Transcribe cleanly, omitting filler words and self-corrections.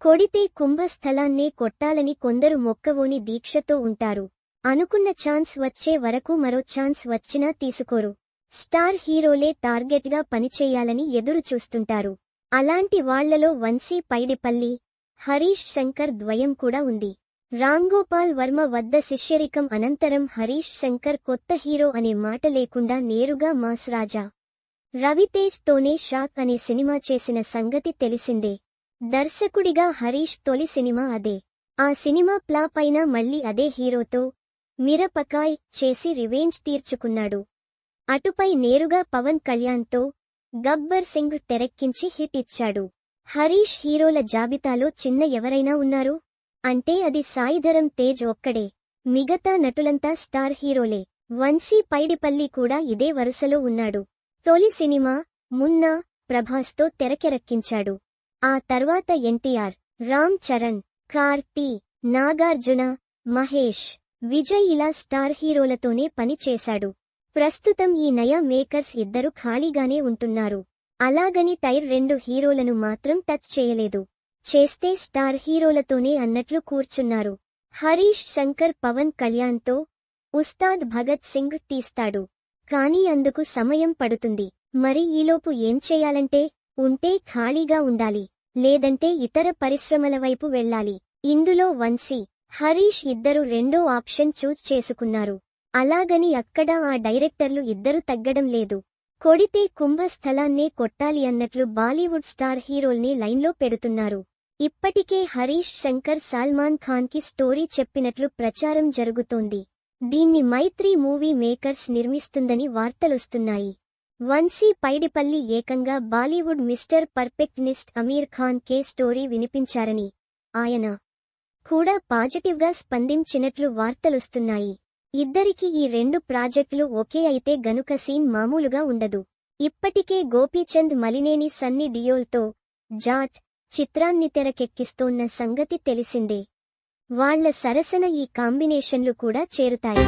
కొడితే కుంభస్థలాన్నే కొట్టాలని కొందరు మొక్కవోని దీక్షతో ఉంటారు. అనుకున్న ఛాన్స్ వచ్చే వరకు మరో ఛాన్స్ వచ్చినా తీసుకోరు. స్టార్ హీరోలే టార్గెట్గా పనిచేయాలని ఎదురు చూస్తుంటారు. అలాంటి వాళ్లలో వంశీ పైడిపల్లి, హరీష్ శంకర్ ద్వయం కూడా ఉంది. రాంగోపాల్ వర్మ వద్ద శిష్యరికం అనంతరం హరీష్ శంకర్ కొత్త హీరో అనే మాట లేకుండా నేరుగా మాస్ రాజా రవితేజ్ తోనే షాక్ అనే సినిమా చేసిన సంగతి తెలిసిందే. దర్శకుడిగా హరీష్ తొలి సినిమా అదే. ఆ సినిమా ఫ్లాప్ అయినా మళ్లీ అదే హీరోతో మిరపకాయ్ చేసి రివెంజ్ తీర్చుకున్నాడు. అటుపై నేరుగా పవన్ కళ్యాణ్తో గబ్బర్ సింగ్ తెరక్కించి హిట్ ఇచ్చాడు. హరీష్ హీరోల జాబితాలో చిన్న ఎవరైనా ఉన్నారు అంటే అది సాయిధరం తేజ్ ఒక్కడే. మిగతా నటులంతా స్టార్ హీరోలే. వంశీ పైడిపల్లి కూడా ఇదే వరుసలో ఉన్నాడు. తొలి సినిమా మున్నా ప్రభాస్తో తెరకెరక్కించాడు. ఆ తర్వాత ఎన్టీఆర్, రామ్ చరణ్, కార్తీ, నాగార్జున, మహేష్, విజయ్ ఇలా స్టార్ హీరోలతోనే పని చేశాడు. ప్రస్తుతం ఈ నయా మేకర్స్ ఇద్దరు ఖాళీగానే ఉంటున్నారు. అలాగని టైర్ 2 హీరోలను మాత్రం టచ్ చేయలేదు. చేస్తే స్టార్ హీరోలతోనే అన్నట్లు కూర్చున్నారు. హరీష్ శంకర్ పవన్ కళ్యాణ్తో ఉస్తాద్ భగత్ సింగ్ తీస్తాడు. కానీ అందుకు సమయం పడుతుంది. మరి ఈలోపు ఏం చేయాలంటే ఉంటే ఖాళీగా ఉండాలి, లేదంటే ఇతర పరిశ్రమల వైపు వెళ్లాలి. ఇందులో వంశీ, హరీష్ ఇద్దరు రెండో ఆప్షన్ చూజ్ చేసుకున్నారు. అలాగని అక్కడ ఆ డైరెక్టర్లు ఇద్దరు తగ్గడం లేదు. కొడితే కుంభస్థలాన్నే కొట్టాలి అన్నట్లు బాలీవుడ్ స్టార్ హీరోల్ని లైన్లో పెడుతున్నారు. ఇప్పటికే హరీష్ శంకర్ సల్మాన్ ఖాన్కి స్టోరీ చెప్పినట్లు ప్రచారం జరుగుతోంది. దీన్ని మైత్రి మూవీ మేకర్స్ నిర్మిస్తుందని వార్తలొస్తున్నాయి. వంశీ పైడిపల్లి ఏకంగా బాలీవుడ్ మిస్టర్ పర్ఫెక్ట్నిస్ట్ అమీర్ ఖాన్ కే స్టోరీ వినిపించారని ఆయన కూడా పాజిటివ్గా స్పందించినట్లు వార్తలొస్తున్నాయి. ఇద్దరికి ఈ 2 ప్రాజెక్టులు ఓకే అయితే గనుక సీన్ మామూలుగా ఉండదు. ఇప్పటికే గోపీచంద్ మలినేని సన్నీ డియోల్తో జాట్ చిత్రాన్ని తెరకెక్కిస్తోన్న సంగతి తెలిసిందే. వాళ్ల సరసన ఈ కాంబినేషన్లు కూడా చేరుతాయి.